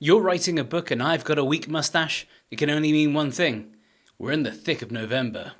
You're writing a book and I've got a weak mustache? It can only mean one thing. We're in the thick of November.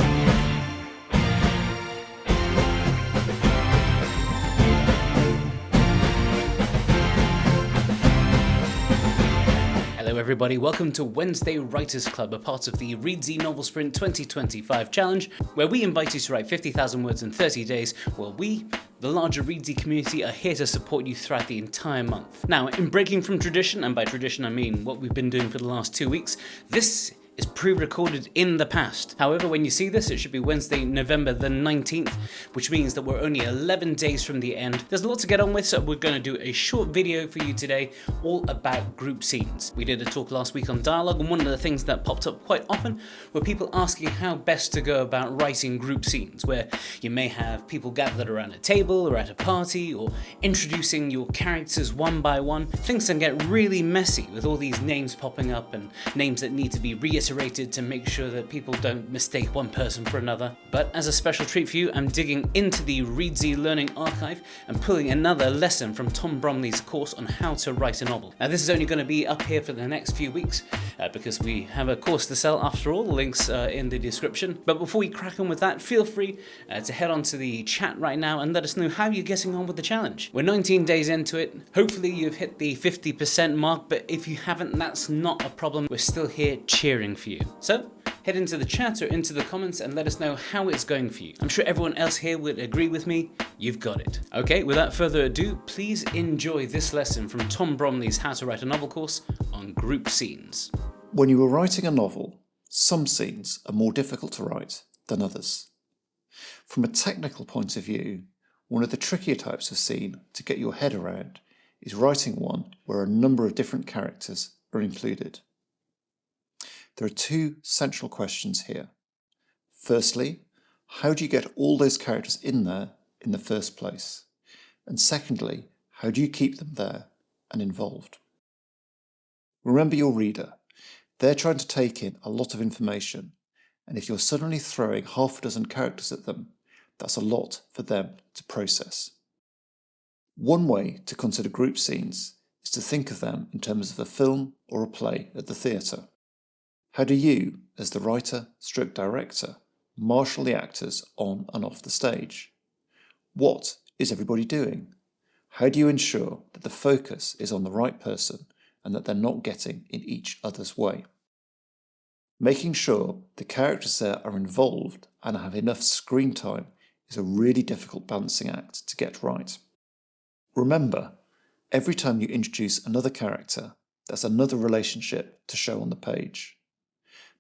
Hello everybody, welcome to Wednesday Writers Club, a part of the Reedsy Novel Sprint 2025 challenge, where we invite you to write 50,000 words in 30 days, while we, the larger Reedsy community, are here to support you throughout the entire month. Now, in breaking from tradition, and by tradition I mean what we've been doing for the last 2 weeks, this is pre-recorded in the past. However, when you see this, it should be Wednesday, November the 19th, which means that we're only 11 days from the end. There's a lot to get on with, so we're going to do a short video for you today, all about group scenes. We did a talk last week on dialogue, and one of the things that popped up quite often were people asking how best to go about writing group scenes, where you may have people gathered around a table or at a party, or introducing your characters one by one. Things can get really messy with all these names popping up and names that need to be reiterated to make sure that people don't mistake one person for another. But as a special treat for you, I'm digging into the Reedsy Learning Archive and pulling another lesson from Tom Bromley's course on how to write a novel. Now this is only going to be up here for the next few weeks because we have a course to sell after all. The links are in the description. But before we crack on with that, feel free to head on to the chat right now and let us know how you're getting on with the challenge. We're 19 days into it. Hopefully you've hit the 50% mark, but if you haven't, that's not a problem. We're still here cheering for you. So head into the chat or into the comments and let us know how it's going for you. I'm sure everyone else here would agree with me. You've got it. Okay, without further ado, please enjoy this lesson from Tom Bromley's How to Write a Novel course on group scenes. When you are writing a novel, some scenes are more difficult to write than others. From a technical point of view, one of the trickier types of scene to get your head around is writing one where a number of different characters are included. There are two central questions here. Firstly, how do you get all those characters in there in the first place? And secondly, how do you keep them there and involved? Remember your reader. They're trying to take in a lot of information, and if you're suddenly throwing half a dozen characters at them, that's a lot for them to process. One way to consider group scenes is to think of them in terms of a film or a play at the theatre. How do you, as the writer/director, marshal the actors on and off the stage? What is everybody doing? How do you ensure that the focus is on the right person and that they're not getting in each other's way? Making sure the characters there are involved and have enough screen time is a really difficult balancing act to get right. Remember, every time you introduce another character, there's another relationship to show on the page.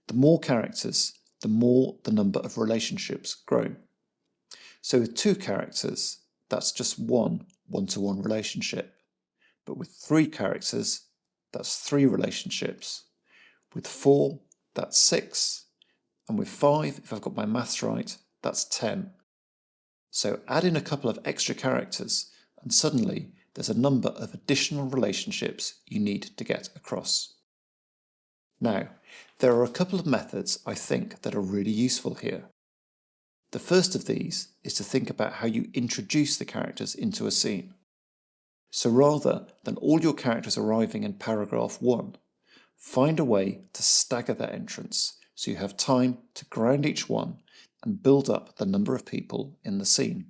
The more characters, the more the number of relationships grow. So with 2 characters, that's just one one-to-one relationship. But with 3 characters, that's 3 relationships. With 4, that's 6. And with 5, if I've got my maths right, that's 10. So add in a couple of extra characters and suddenly there's a number of additional relationships you need to get across. Now, there are a couple of methods I think that are really useful here. The first of these is to think about how you introduce the characters into a scene. So rather than all your characters arriving in paragraph 1, find a way to stagger their entrance so you have time to ground each one and build up the number of people in the scene.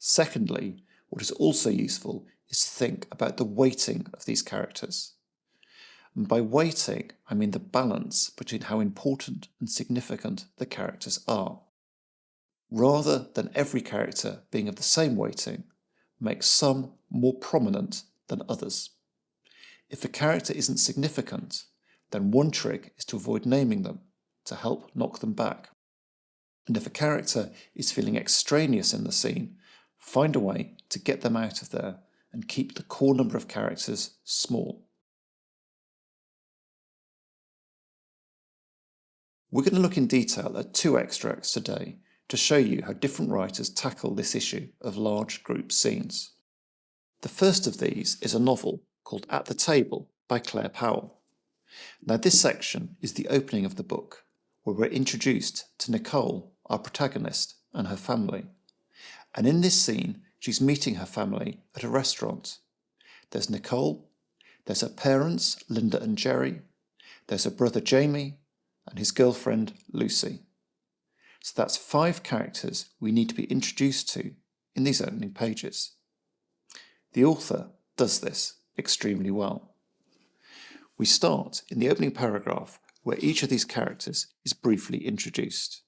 Secondly, what is also useful is to think about the weighting of these characters. And by weighting, I mean the balance between how important and significant the characters are. Rather than every character being of the same weighting, make some more prominent than others. If a character isn't significant, then one trick is to avoid naming them to help knock them back. And if a character is feeling extraneous in the scene, find a way to get them out of there and keep the core number of characters small. We're going to look in detail at 2 extracts today to show you how different writers tackle this issue of large group scenes. The first of these is a novel called At the Table by Claire Powell. Now this section is the opening of the book, where we're introduced to Nicole, our protagonist, and her family. And in this scene, she's meeting her family at a restaurant. There's Nicole, There's her parents, Linda and Jerry. There's her brother Jamie and his girlfriend Lucy. So that's 5 characters we need to be introduced to in these opening pages. The author does this extremely well. We start in the opening paragraph where each of these characters is briefly introduced.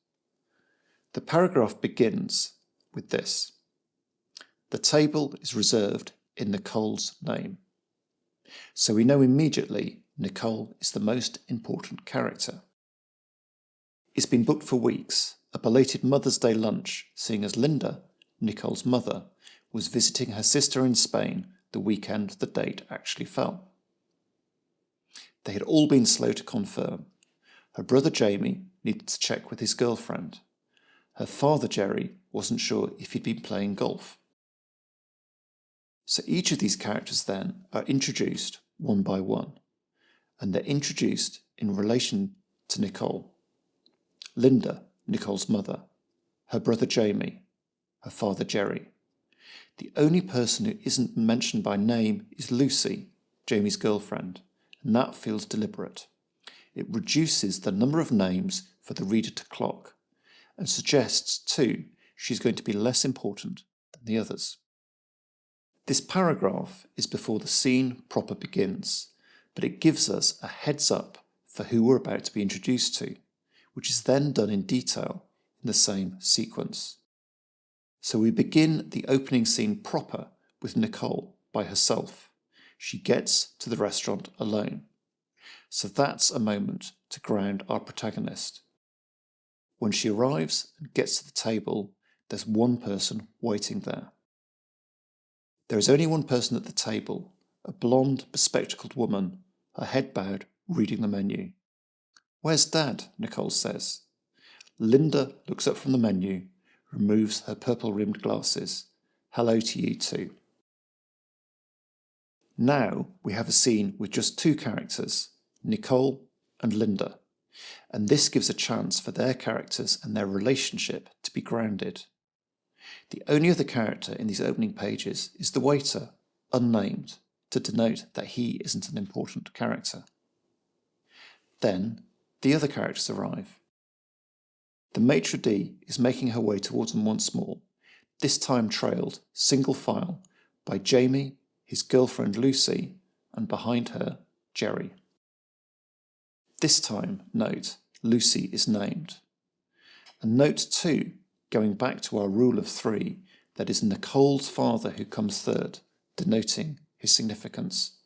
The paragraph begins with this: "The table is reserved in Nicole's name." So we know immediately Nicole is the most important character. It's been booked for weeks, a belated Mother's Day lunch, seeing as Linda, Nicole's mother, was visiting her sister in Spain the weekend the date actually fell. They had all been slow to confirm. Her brother Jamie needed to check with his girlfriend. Her father Jerry wasn't sure if he'd been playing golf. So each of these characters then are introduced one by one, and they're introduced in relation to Nicole. Linda, Nicole's mother, her brother Jamie, her father Jerry. The only person who isn't mentioned by name is Lucy, Jamie's girlfriend, and that feels deliberate. It reduces the number of names for the reader to clock, and suggests too she's going to be less important than the others. This paragraph is before the scene proper begins, but it gives us a heads up for who we're about to be introduced to, which is then done in detail in the same sequence. So we begin the opening scene proper with Nicole by herself. She gets to the restaurant alone. So that's a moment to ground our protagonist. When she arrives and gets to the table, there's one person waiting there. There is only one person at the table, a blonde, bespectacled woman, her head bowed, reading the menu. "Where's Dad?" Nicole says. Linda looks up from the menu, removes her purple-rimmed glasses. "Hello to you too." Now we have a scene with just 2 characters, Nicole and Linda, and this gives a chance for their characters and their relationship to be grounded. The only other character in these opening pages is the waiter, unnamed, to denote that he isn't an important character. Then the other characters arrive. The maitre d' is making her way towards them once more, this time trailed, single file, by Jamie, his girlfriend Lucy, and behind her, Jerry. This time, note, Lucy is named. And note too, going back to our rule of 3, that is Nicole's father who comes third, denoting his significance.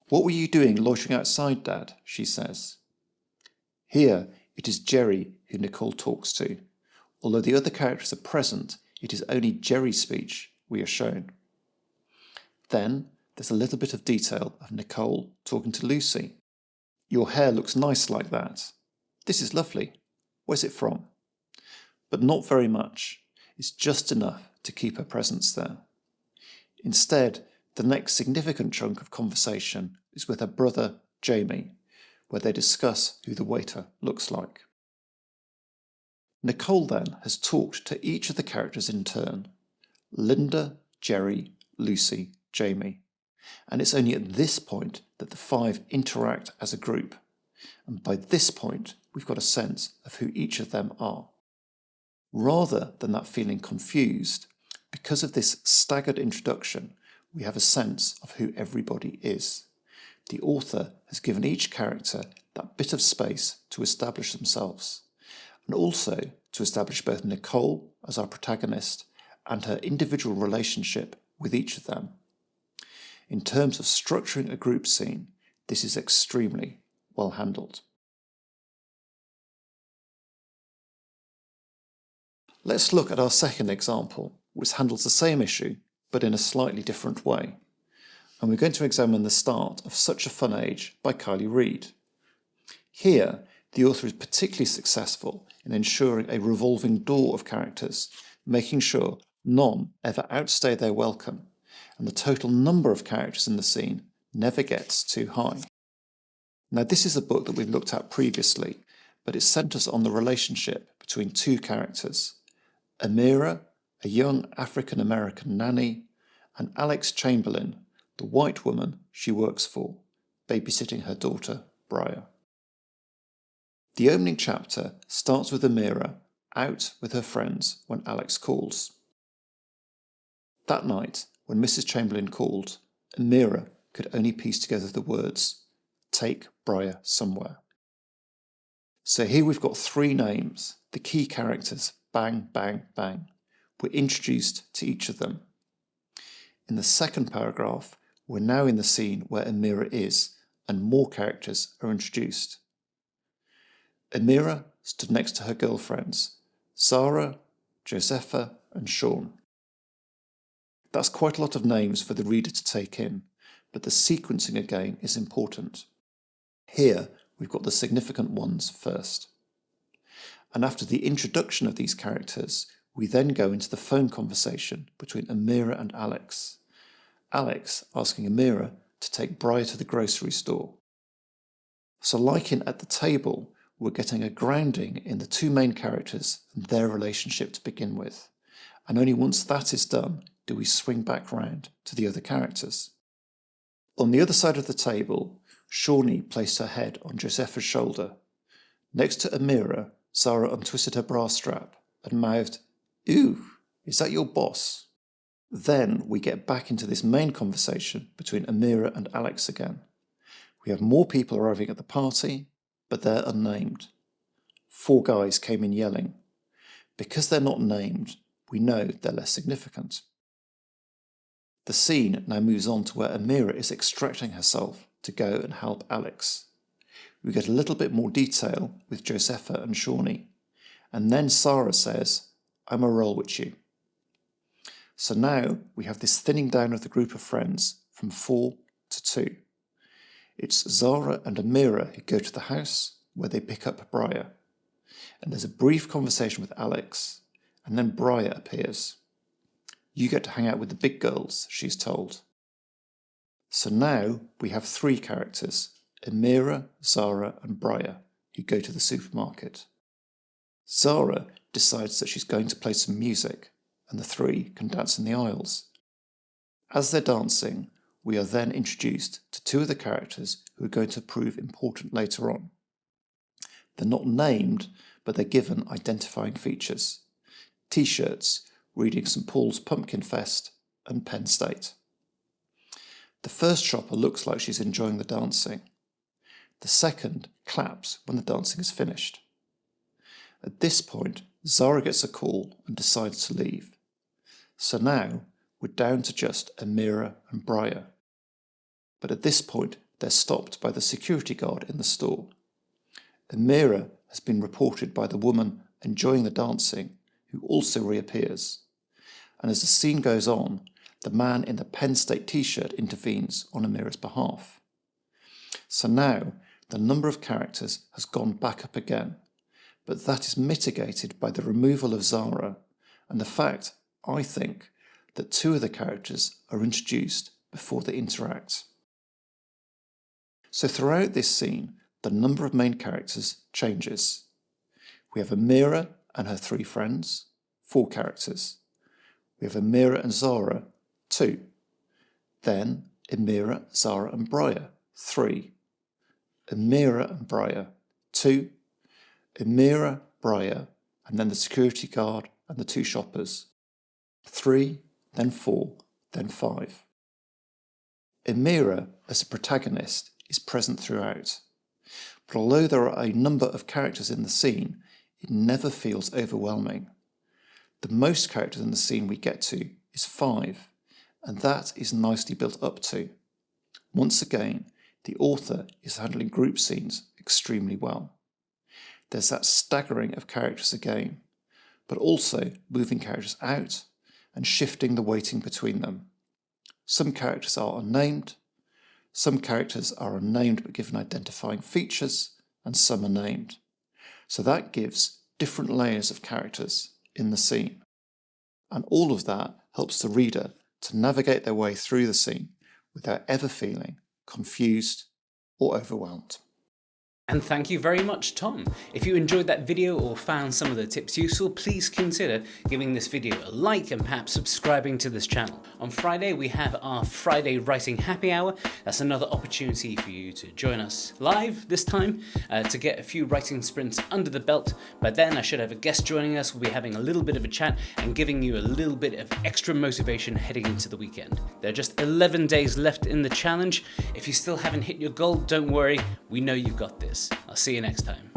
"What were you doing loitering outside, Dad?" she says. Here, it is Jerry who Nicole talks to. Although the other characters are present, it is only Jerry's speech we are shown. Then there's a little bit of detail of Nicole talking to Lucy. "Your hair looks nice like that. This is lovely. Where's it from?" But not very much. It's just enough to keep her presence there. Instead, the next significant chunk of conversation is with her brother, Jamie, where they discuss who the waiter looks like. Nicole then has talked to each of the characters in turn: Linda, Jerry, Lucy, Jamie. And it's only at this point that the 5 interact as a group. And by this point, we've got a sense of who each of them are. Rather than that feeling confused, because of this staggered introduction, we have a sense of who everybody is. The author has given each character that bit of space to establish themselves, and also to establish both Nicole as our protagonist and her individual relationship with each of them. In terms of structuring a group scene, this is extremely well handled. Let's look at our second example, which handles the same issue, but in a slightly different way. And we're going to examine the start of Such a Fun Age by Kylie Reid. Here, the author is particularly successful in ensuring a revolving door of characters, making sure none ever outstay their welcome, and the total number of characters in the scene never gets too high. Now, this is a book that we've looked at previously, but it centres on the relationship between 2 characters: Amira, a young African-American nanny, and Alex Chamberlain, the white woman she works for, babysitting her daughter, Briar. The opening chapter starts with Amira out with her friends when Alex calls. That night, when Mrs. Chamberlain called, Amira could only piece together the words, "Take Briar somewhere." So here we've got three names, the key characters, bang, bang, bang. We're introduced to each of them. In the second paragraph, we're now in the scene where Amira is, and more characters are introduced. Amira stood next to her girlfriends, Zara, Josepha, and Sean. That's quite a lot of names for the reader to take in, but the sequencing again is important. Here, we've got the significant ones first. And after the introduction of these characters, we then go into the phone conversation between Amira and Alex. Alex asking Amira to take Briar to the grocery store. So like in At the Table, we're getting a grounding in the two main characters and their relationship to begin with. And only once that is done do we swing back round to the other characters. On the other side of the table, Shawnee placed her head on Josepha's shoulder. Next to Amira, Zara untwisted her bra strap and mouthed, "Ooh, is that your boss?" Then we get back into this main conversation between Amira and Alex again. We have more people arriving at the party, but they're unnamed. 4 guys came in yelling. Because they're not named, we know they're less significant. The scene now moves on to where Amira is extracting herself to go and help Alex. We get a little bit more detail with Josepha and Shawnee, and then Sarah says, "I'm a roll with you." So now we have this thinning down of the group of friends from 4 to 2. It's Zara and Amira who go to the house where they pick up Briar. And there's a brief conversation with Alex, and then Briar appears. "You get to hang out with the big girls," she's told. So now we have 3 characters, Amira, Zara and Briar, who go to the supermarket. Zara decides that she's going to play some music, and the 3 can dance in the aisles. As they're dancing, we are then introduced to 2 of the characters who are going to prove important later on. They're not named, but they're given identifying features. T-shirts reading St. Paul's Pumpkin Fest and Penn State. The first shopper looks like she's enjoying the dancing. The second claps when the dancing is finished. At this point, Zara gets a call and decides to leave. So now we're down to just Amira and Briar. But at this point, they're stopped by the security guard in the store. Amira has been reported by the woman enjoying the dancing, who also reappears. And as the scene goes on, the man in the Penn State t-shirt intervenes on Amira's behalf. So now the number of characters has gone back up again, but that is mitigated by the removal of Zara and the fact, I think, that 2 of the characters are introduced before they interact. So throughout this scene, the number of main characters changes. We have Amira and her 3 friends, 4 characters. We have Amira and Zara, 2. Then Amira, Zara and Briar, 3. Amira and Briar, 2. Amira, Briar, and then the security guard and the 2 shoppers. 3, then 4, then 5. Amira, as a protagonist, is present throughout. But although there are a number of characters in the scene, it never feels overwhelming. The most characters in the scene we get to is 5, and that is nicely built up to. Once again, the author is handling group scenes extremely well. There's that staggering of characters again, but also moving characters out and shifting the weighting between them. Some characters are unnamed, some characters are unnamed but given identifying features, and some are named. So that gives different layers of characters in the scene. And all of that helps the reader to navigate their way through the scene without ever feeling confused or overwhelmed. And thank you very much, Tom. If you enjoyed that video or found some of the tips useful, please consider giving this video a like and perhaps subscribing to this channel. On Friday, we have our Friday Writing Happy Hour. That's another opportunity for you to join us live this time to get a few writing sprints under the belt. By then, I should have a guest joining us. We'll be having a little bit of a chat and giving you a little bit of extra motivation heading into the weekend. There are just 11 days left in the challenge. If you still haven't hit your goal, don't worry. We know you've got this. I'll see you next time.